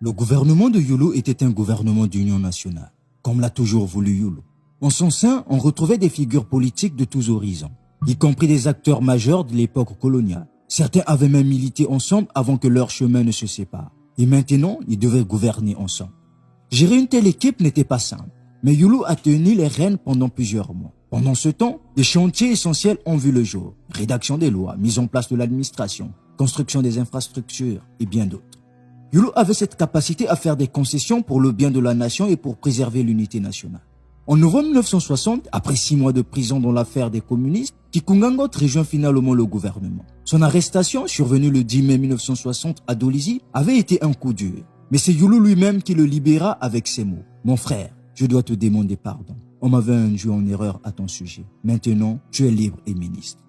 Le gouvernement de Yulu était un gouvernement d'union nationale, comme l'a toujours voulu Yulu. En son sein, on retrouvait des figures politiques de tous horizons, y compris des acteurs majeurs de l'époque coloniale. Certains avaient même milité ensemble avant que leurs chemins ne se séparent. Et maintenant, ils devaient gouverner ensemble. Gérer une telle équipe n'était pas simple, mais Yulu a tenu les rênes pendant plusieurs mois. Pendant ce temps, des chantiers essentiels ont vu le jour. Rédaction des lois, mise en place de l'administration, construction des infrastructures et bien d'autres. Yulu avait cette capacité à faire des concessions pour le bien de la nation et pour préserver l'unité nationale. En novembre 1960, après 6 mois de prison dans l'affaire des communistes, Kikungangot rejoint finalement le gouvernement. Son arrestation, survenue le 10 mai 1960 à Dolisie, avait été un coup dur. Mais c'est Yulu lui-même qui le libéra avec ces mots. « Mon frère, je dois te demander pardon. On m'avait induit en erreur à ton sujet. Maintenant, tu es libre et ministre. »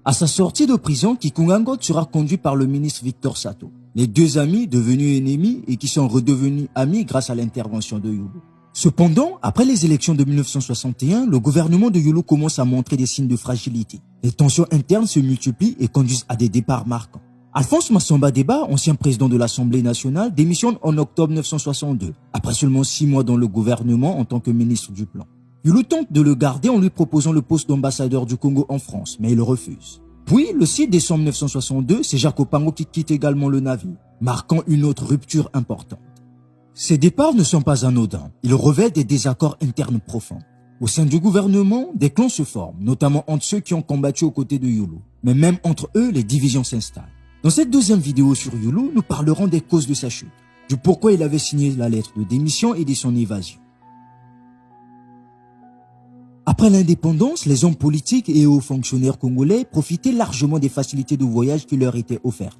À sa sortie de prison, Kikungangot sera conduit par le ministre Victor Sato. Les deux amis devenus ennemis et qui sont redevenus amis grâce à l'intervention de Yulu. Cependant, après les élections de 1961, le gouvernement de Yulu commence à montrer des signes de fragilité. Les tensions internes se multiplient et conduisent à des départs marquants. Alphonse Massamba Deba, ancien président de l'Assemblée nationale, démissionne en octobre 1962, après seulement 6 mois dans le gouvernement en tant que ministre du Plan. Yulu tente de le garder en lui proposant le poste d'ambassadeur du Congo en France, mais il refuse. Puis, le 6 décembre 1962, c'est Jacques Opango qui quitte également le navire, marquant une autre rupture importante. Ces départs ne sont pas anodins, ils revêtent des désaccords internes profonds. Au sein du gouvernement, des clans se forment, notamment entre ceux qui ont combattu aux côtés de Yulu. Mais même entre eux, les divisions s'installent. Dans cette deuxième vidéo sur Yulu, nous parlerons des causes de sa chute, du pourquoi il avait signé la lettre de démission et de son évasion. Après l'indépendance, les hommes politiques et hauts fonctionnaires congolais profitaient largement des facilités de voyage qui leur étaient offertes.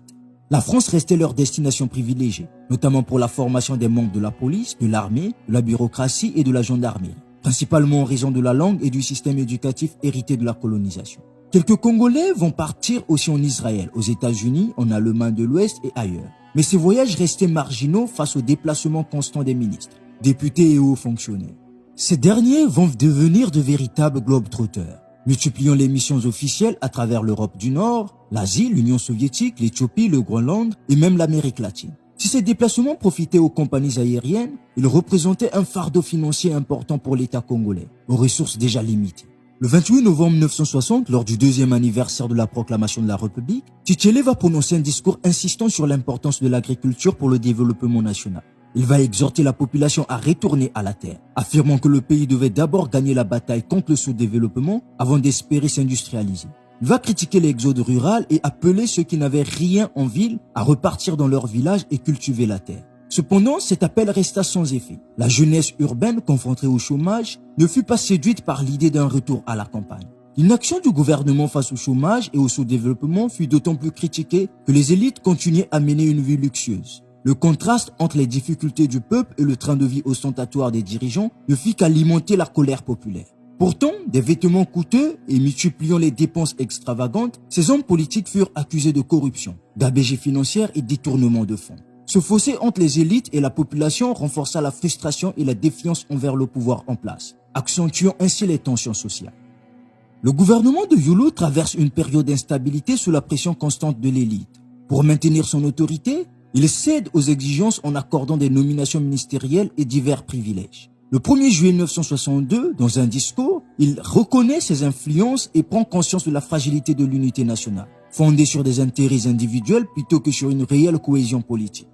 La France restait leur destination privilégiée, notamment pour la formation des membres de la police, de l'armée, de la bureaucratie et de la gendarmerie, principalement en raison de la langue et du système éducatif hérité de la colonisation. Quelques Congolais vont partir aussi en Israël, aux États-Unis, en Allemagne de l'Ouest et ailleurs. Mais ces voyages restaient marginaux face aux déplacements constants des ministres, députés et hauts fonctionnaires. Ces derniers vont devenir de véritables globetrotters, multipliant les missions officielles à travers l'Europe du Nord, l'Asie, l'Union soviétique, l'Éthiopie, le Groenland et même l'Amérique latine. Si ces déplacements profitaient aux compagnies aériennes, ils représentaient un fardeau financier important pour l'État congolais, aux ressources déjà limitées. Le 28 novembre 1960, lors du 2e anniversaire de la proclamation de la République, Tchétchelé va prononcer un discours insistant sur l'importance de l'agriculture pour le développement national. Il va exhorter la population à retourner à la terre, affirmant que le pays devait d'abord gagner la bataille contre le sous-développement avant d'espérer s'industrialiser. Il va critiquer l'exode rural et appeler ceux qui n'avaient rien en ville à repartir dans leur village et cultiver la terre. Cependant, cet appel resta sans effet. La jeunesse urbaine, confrontée au chômage, ne fut pas séduite par l'idée d'un retour à la campagne. L'inaction du gouvernement face au chômage et au sous-développement fut d'autant plus critiquée que les élites continuaient à mener une vie luxueuse. Le contraste entre les difficultés du peuple et le train de vie ostentatoire des dirigeants ne fit qu'alimenter la colère populaire. Pourtant, des vêtements coûteux et multipliant les dépenses extravagantes, ces hommes politiques furent accusés de corruption, gabegie financière et détournement de fonds. Ce fossé entre les élites et la population renforça la frustration et la défiance envers le pouvoir en place, accentuant ainsi les tensions sociales. Le gouvernement de Yulu traverse une période d'instabilité sous la pression constante de l'élite. Pour maintenir son autorité, il cède aux exigences en accordant des nominations ministérielles et divers privilèges. Le 1er juillet 1962, dans un discours, il reconnaît ses influences et prend conscience de la fragilité de l'unité nationale, fondée sur des intérêts individuels plutôt que sur une réelle cohésion politique.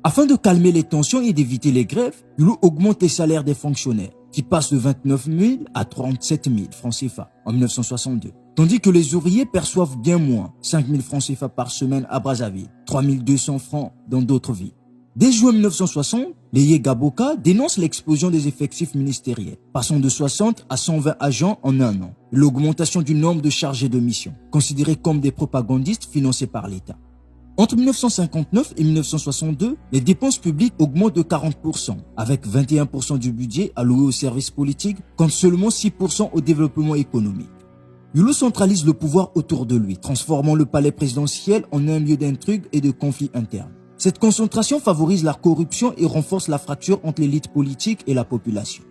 Afin de calmer les tensions et d'éviter les grèves, Yulu augmente les salaires des fonctionnaires, qui passent de 29 000 à 37 000 francs CFA en 1962. Tandis que les ouvriers perçoivent bien moins, 5 000 francs CFA par semaine à Brazzaville, 3 200 francs dans d'autres villes. Dès juin 1960, les Yegaboka dénoncent l'explosion des effectifs ministériels, passant de 60 à 120 agents en un an, et l'augmentation du nombre de chargés de mission, considérés comme des propagandistes financés par l'État. Entre 1959 et 1962, les dépenses publiques augmentent de 40%, avec 21% du budget alloué aux services politiques, contre seulement 6% au développement économique. Yulu centralise le pouvoir autour de lui, transformant le palais présidentiel en un lieu d'intrigue et de conflits internes. Cette concentration favorise la corruption et renforce la fracture entre l'élite politique et la population.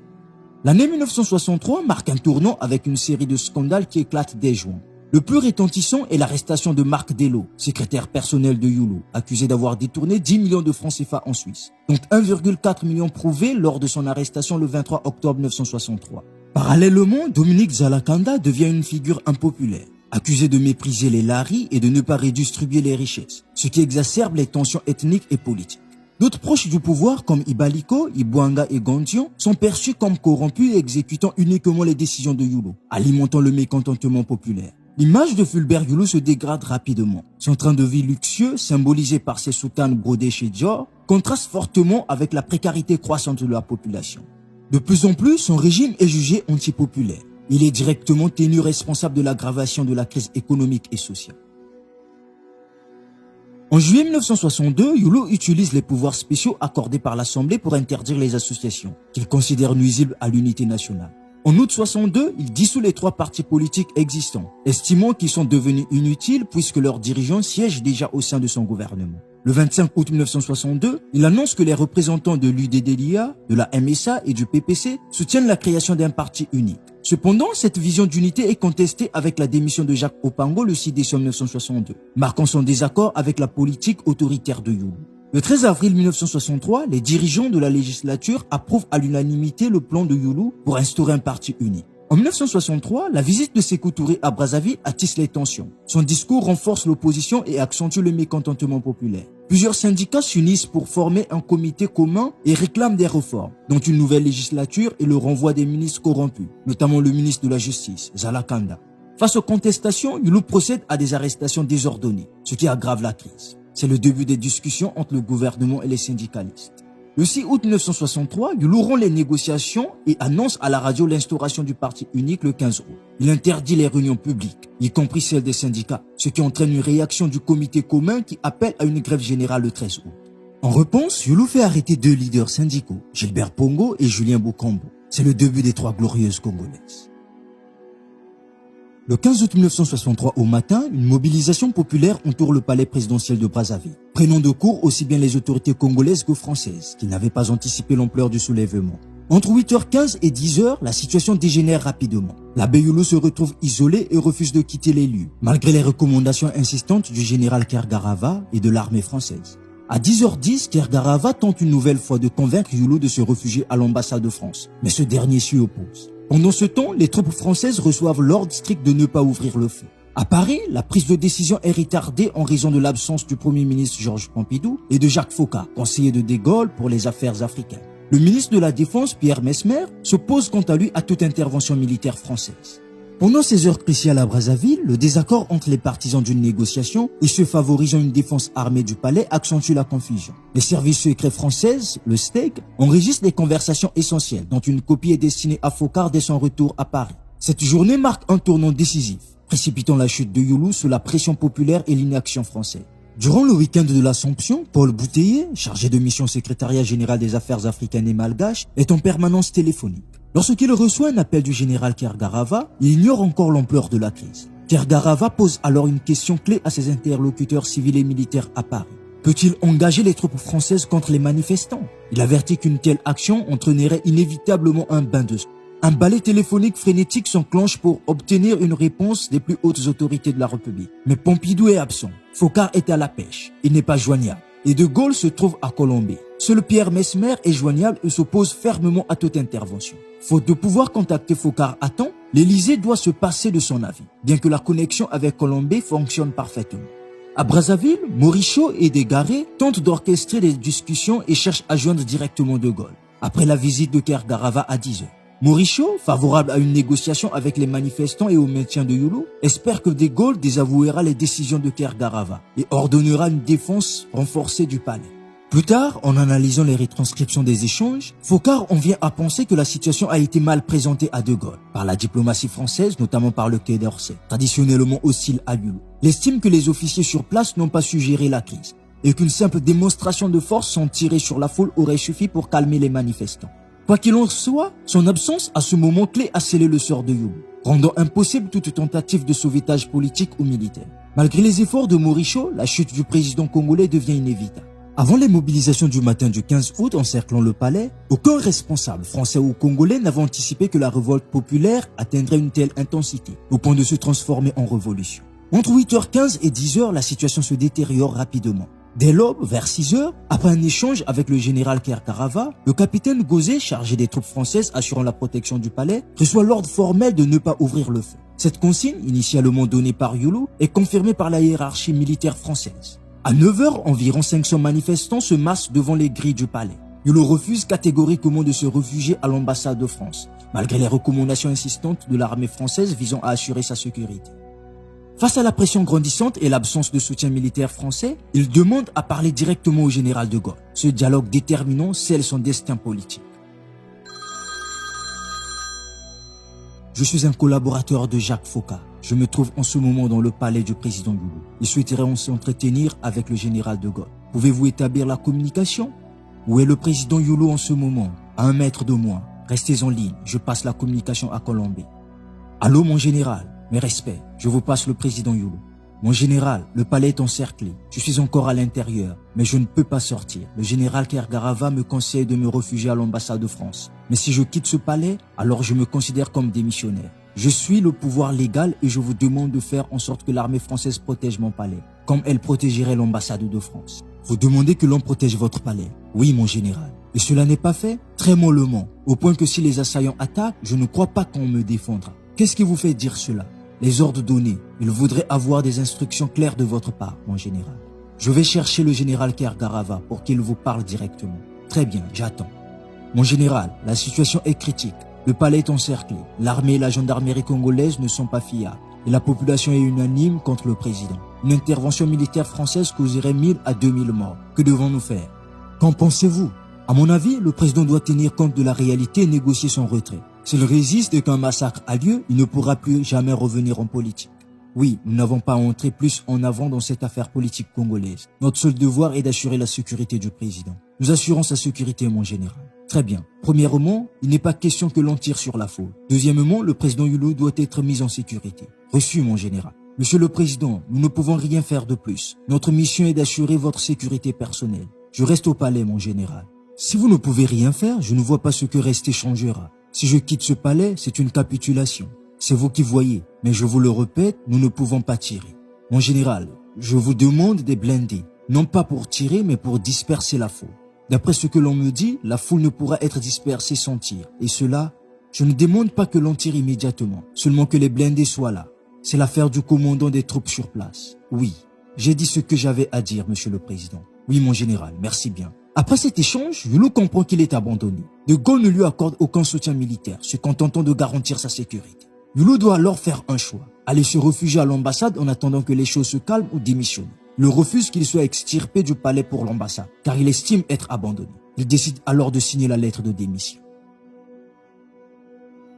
L'année 1963 marque un tournant avec une série de scandales qui éclatent dès juin. Le plus retentissant est l'arrestation de Marc Dello, secrétaire personnel de Youlou, accusé d'avoir détourné 10 millions de francs CFA en Suisse, dont 1,4 million prouvés lors de son arrestation le 23 octobre 1963. Parallèlement, Dominique Zalakanda devient une figure impopulaire, accusé de mépriser les laris et de ne pas redistribuer les richesses, ce qui exacerbe les tensions ethniques et politiques. D'autres proches du pouvoir, comme Ibaliko, Ibwanga et Gondion, sont perçus comme corrompus et exécutant uniquement les décisions de Youlou, alimentant le mécontentement populaire. L'image de Fulbert Youlou se dégrade rapidement. Son train de vie luxueux, symbolisé par ses soutanes brodées chez Dior, contraste fortement avec la précarité croissante de la population. De plus en plus, son régime est jugé antipopulaire. Il est directement tenu responsable de l'aggravation de la crise économique et sociale. En juillet 1962, Youlou utilise les pouvoirs spéciaux accordés par l'Assemblée pour interdire les associations, qu'il considère nuisibles à l'unité nationale. En août 62, il dissout les 3 partis politiques existants, estimant qu'ils sont devenus inutiles puisque leurs dirigeants siègent déjà au sein de son gouvernement. Le 25 août 1962, il annonce que les représentants de l'UDDLIA, de la MSA et du PPC soutiennent la création d'un parti unique. Cependant, cette vision d'unité est contestée avec la démission de Jacques Opango le 6 décembre 1962, marquant son désaccord avec la politique autoritaire de Youlou. Le 13 avril 1963, les dirigeants de la législature approuvent à l'unanimité le plan de Youlou pour instaurer un parti unique. En 1963, la visite de Sékou Touré à Brazzaville attise les tensions. Son discours renforce l'opposition et accentue le mécontentement populaire. Plusieurs syndicats s'unissent pour former un comité commun et réclament des réformes, dont une nouvelle législature et le renvoi des ministres corrompus, notamment le ministre de la Justice, Zalakanda. Face aux contestations, Youlou procède à des arrestations désordonnées, ce qui aggrave la crise. C'est le début des discussions entre le gouvernement et les syndicalistes. Le 6 août 1963, Youlou rompt les négociations et annonce à la radio l'instauration du parti unique le 15 août. Il interdit les réunions publiques, y compris celles des syndicats, ce qui entraîne une réaction du comité commun qui appelle à une grève générale le 13 août. En réponse, Youlou fait arrêter 2 leaders syndicaux, Gilbert Pongo et Julien Boukambo. C'est le début des 3 glorieuses congolaises. Le 15 août 1963 au matin, une mobilisation populaire entoure le palais présidentiel de Brazzaville, prenant de court aussi bien les autorités congolaises que françaises, qui n'avaient pas anticipé l'ampleur du soulèvement. Entre 8h15 et 10h, la situation dégénère rapidement. L'abbé Youlou se retrouve isolé et refuse de quitter les lieux, malgré les recommandations insistantes du général Kergarava et de l'armée française. À 10h10, Kergarava tente une nouvelle fois de convaincre Youlou de se réfugier à l'ambassade de France, mais ce dernier s'y oppose. Pendant ce temps, les troupes françaises reçoivent l'ordre strict de ne pas ouvrir le feu. À Paris, la prise de décision est retardée en raison de l'absence du Premier ministre Georges Pompidou et de Jacques Foccart, conseiller de De Gaulle pour les affaires africaines. Le ministre de la Défense, Pierre Messmer, s'oppose quant à lui à toute intervention militaire française. Pendant ces heures cruciales à Brazzaville, le désaccord entre les partisans d'une négociation et ceux favorisant une défense armée du palais accentue la confusion. Les services secrets français, le STEG, enregistrent des conversations essentielles, dont une copie est destinée à Foccart dès son retour à Paris. Cette journée marque un tournant décisif, précipitant la chute de Youlou sous la pression populaire et l'inaction française. Durant le week-end de l'Assomption, Paul Bouteiller, chargé de mission secrétariat général des affaires africaines et malgaches, est en permanence téléphonique. Lorsqu'il reçoit un appel du général Kergarava, il ignore encore l'ampleur de la crise. Kergarava pose alors une question clé à ses interlocuteurs civils et militaires à Paris. Peut-il engager les troupes françaises contre les manifestants? Il avertit qu'une telle action entraînerait inévitablement un bain de sang. Un balai téléphonique frénétique s'enclenche pour obtenir une réponse des plus hautes autorités de la République. Mais Pompidou est absent. Foccart est à la pêche. Il n'est pas joignable. Et De Gaulle se trouve à Colombey. Seul Pierre Messmer est joignable et s'oppose fermement à toute intervention. Faute de pouvoir contacter Foccart à temps, l'Élysée doit se passer de son avis, bien que la connexion avec Colombey fonctionne parfaitement. À Brazzaville, Morichaud et Desgarré tentent d'orchestrer des discussions et cherchent à joindre directement De Gaulle. Après la visite de Kergarava à 10h, Morichaud, favorable à une négociation avec les manifestants et au maintien de Youlou, espère que De Gaulle désavouera les décisions de Kergarava et ordonnera une défense renforcée du palais. Plus tard, en analysant les retranscriptions des échanges, Foccart en vient à penser que la situation a été mal présentée à De Gaulle, par la diplomatie française, notamment par le Quai d'Orsay, traditionnellement hostile à Youlou. Il estime que les officiers sur place n'ont pas su gérer la crise, et qu'une simple démonstration de force sans tirer sur la foule aurait suffi pour calmer les manifestants. Quoi qu'il en soit, son absence à ce moment clé a scellé le sort de Youlou, rendant impossible toute tentative de sauvetage politique ou militaire. Malgré les efforts de Morichaud, la chute du président congolais devient inévitable. Avant les mobilisations du matin du 15 août encerclant le palais, aucun responsable français ou congolais n'avait anticipé que la révolte populaire atteindrait une telle intensité, au point de se transformer en révolution. Entre 8h15 et 10h, la situation se détériore rapidement. Dès l'aube, vers 6h, après un échange avec le général Kerkarava, le capitaine Gauzet, chargé des troupes françaises assurant la protection du palais, reçoit l'ordre formel de ne pas ouvrir le feu. Cette consigne, initialement donnée par Youlou, est confirmée par la hiérarchie militaire française. À 9h, environ 500 manifestants se massent devant les grilles du palais. Youlou refuse catégoriquement de se réfugier à l'ambassade de France, malgré les recommandations insistantes de l'armée française visant à assurer sa sécurité. Face à la pression grandissante et l'absence de soutien militaire français, il demande à parler directement au général de Gaulle. Ce dialogue déterminant scelle son destin politique. Je suis un collaborateur de Jacques Foccart. Je me trouve en ce moment dans le palais du président Youlou. Il souhaiterait s'entretenir avec le général de Gaulle. Pouvez-vous établir la communication? Où est le président Youlou en ce moment? À 1 mètre de moi. Restez en ligne, je passe la communication à Colombie. Allô mon général? Mes respects, je vous passe le président Youlou. Mon général, le palais est encerclé. Je suis encore à l'intérieur, mais je ne peux pas sortir. Le général Kergarava me conseille de me réfugier à l'ambassade de France. Mais si je quitte ce palais, alors je me considère comme démissionnaire. Je suis le pouvoir légal et je vous demande de faire en sorte que l'armée française protège mon palais, comme elle protégerait l'ambassade de France. Vous demandez que l'on protège votre palais? Oui, mon général. Et cela n'est pas fait? Très mollement, au point que si les assaillants attaquent, je ne crois pas qu'on me défendra. Qu'est-ce qui vous fait dire cela? Les ordres donnés, il voudrait avoir des instructions claires de votre part, mon général. Je vais chercher le général Kergarava pour qu'il vous parle directement. Très bien, j'attends. Mon général, la situation est critique. Le palais est encerclé. L'armée et la gendarmerie congolaise ne sont pas fiables. Et la population est unanime contre le président. Une intervention militaire française causerait 1000 à 2000 morts. Que devons-nous faire? Qu'en pensez-vous? À mon avis, le président doit tenir compte de la réalité et négocier son retrait. S'il résiste et qu'un massacre a lieu, il ne pourra plus jamais revenir en politique. Oui, nous n'avons pas à entrer plus en avant dans cette affaire politique congolaise. Notre seul devoir est d'assurer la sécurité du président. Nous assurons sa sécurité, mon général. Très bien. Premièrement, il n'est pas question que l'on tire sur la foule. Deuxièmement, le président Youlou doit être mis en sécurité. Reçu, mon général. Monsieur le président, nous ne pouvons rien faire de plus. Notre mission est d'assurer votre sécurité personnelle. Je reste au palais, mon général. Si vous ne pouvez rien faire, je ne vois pas ce que rester changera. Si je quitte ce palais, c'est une capitulation. C'est vous qui voyez, mais je vous le répète, nous ne pouvons pas tirer. Mon général, je vous demande des blindés, non pas pour tirer, mais pour disperser la foule. D'après ce que l'on me dit, la foule ne pourra être dispersée sans tir. Et cela, je ne demande pas que l'on tire immédiatement, seulement que les blindés soient là. C'est l'affaire du commandant des troupes sur place. Oui, j'ai dit ce que j'avais à dire, monsieur le président. Oui, mon général, merci bien. Après cet échange, Youlou comprend qu'il est abandonné. De Gaulle ne lui accorde aucun soutien militaire, se contentant de garantir sa sécurité. Youlou doit alors faire un choix, aller se réfugier à l'ambassade en attendant que les choses se calment ou démissionner. Il refuse qu'il soit extirpé du palais pour l'ambassade, car il estime être abandonné. Il décide alors de signer la lettre de démission.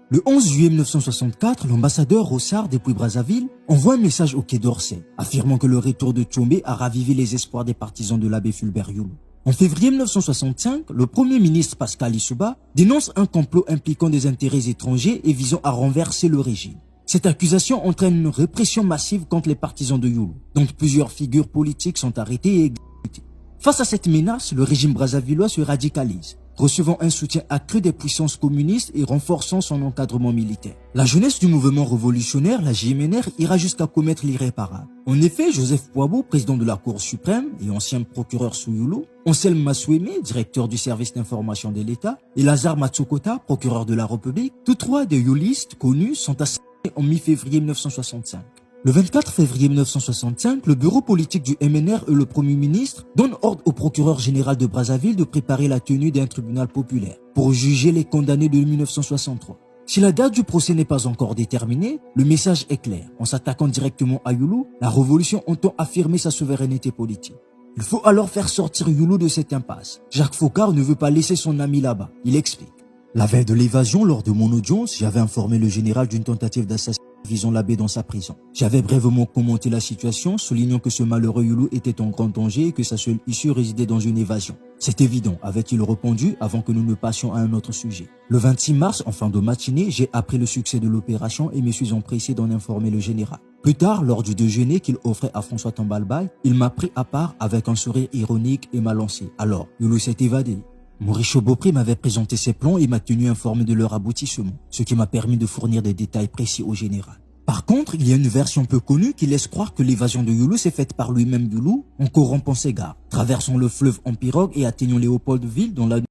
Le 11 juillet 1964, l'ambassadeur Rossard depuis Brazzaville envoie un message au Quai d'Orsay, affirmant que le retour de Tchombé a ravivé les espoirs des partisans de l'abbé Fulbert Youlou. En février 1965, le Premier ministre Pascal Lissouba dénonce un complot impliquant des intérêts étrangers et visant à renverser le régime. Cette accusation entraîne une répression massive contre les partisans de Youlou, dont plusieurs figures politiques sont arrêtées et exécutées. Face à cette menace, le régime brazzavillois se radicalise, recevant un soutien accru des puissances communistes et renforçant son encadrement militaire. La jeunesse du mouvement révolutionnaire, la JMNR, ira jusqu'à commettre l'irréparable. En effet, Joseph Poabo, président de la Cour suprême et ancien procureur sous Youlou, Anselme Maswemi, directeur du service d'information de l'État, et Lazare Matsokota, procureur de la République, tous trois des youlistes connus sont assassinés en mi-février 1965. Le 24 février 1965, le bureau politique du MNR et le Premier ministre donnent ordre au procureur général de Brazzaville de préparer la tenue d'un tribunal populaire pour juger les condamnés de 1963. Si la date du procès n'est pas encore déterminée, le message est clair. En s'attaquant directement à Youlou, la révolution entend affirmer sa souveraineté politique. Il faut alors faire sortir Youlou de cette impasse. Jacques Foccart ne veut pas laisser son ami là-bas. Il explique. La veille de l'évasion, lors de mon audience, j'avais informé le général d'une tentative d'assassinat visant l'abbé dans sa prison. J'avais brièvement commenté la situation, soulignant que ce malheureux Youlou était en grand danger et que sa seule issue résidait dans une évasion. C'est évident, avait-il répondu avant que nous ne passions à un autre sujet. Le 26 mars, en fin de matinée, j'ai appris le succès de l'opération et me suis empressé d'en informer le général. Plus tard, lors du déjeuner qu'il offrait à François Tambalbaye, il m'a pris à part avec un sourire ironique et m'a lancé. Alors, Youlou s'est évadé. Maurice Beaupré m'avait présenté ses plans et m'a tenu informé de leur aboutissement, ce qui m'a permis de fournir des détails précis au général. Par contre, il y a une version peu connue qui laisse croire que l'évasion de Youlou s'est faite par lui-même Youlou en corrompant ses gardes, traversant le fleuve en pirogue et atteignant Léopoldville dans la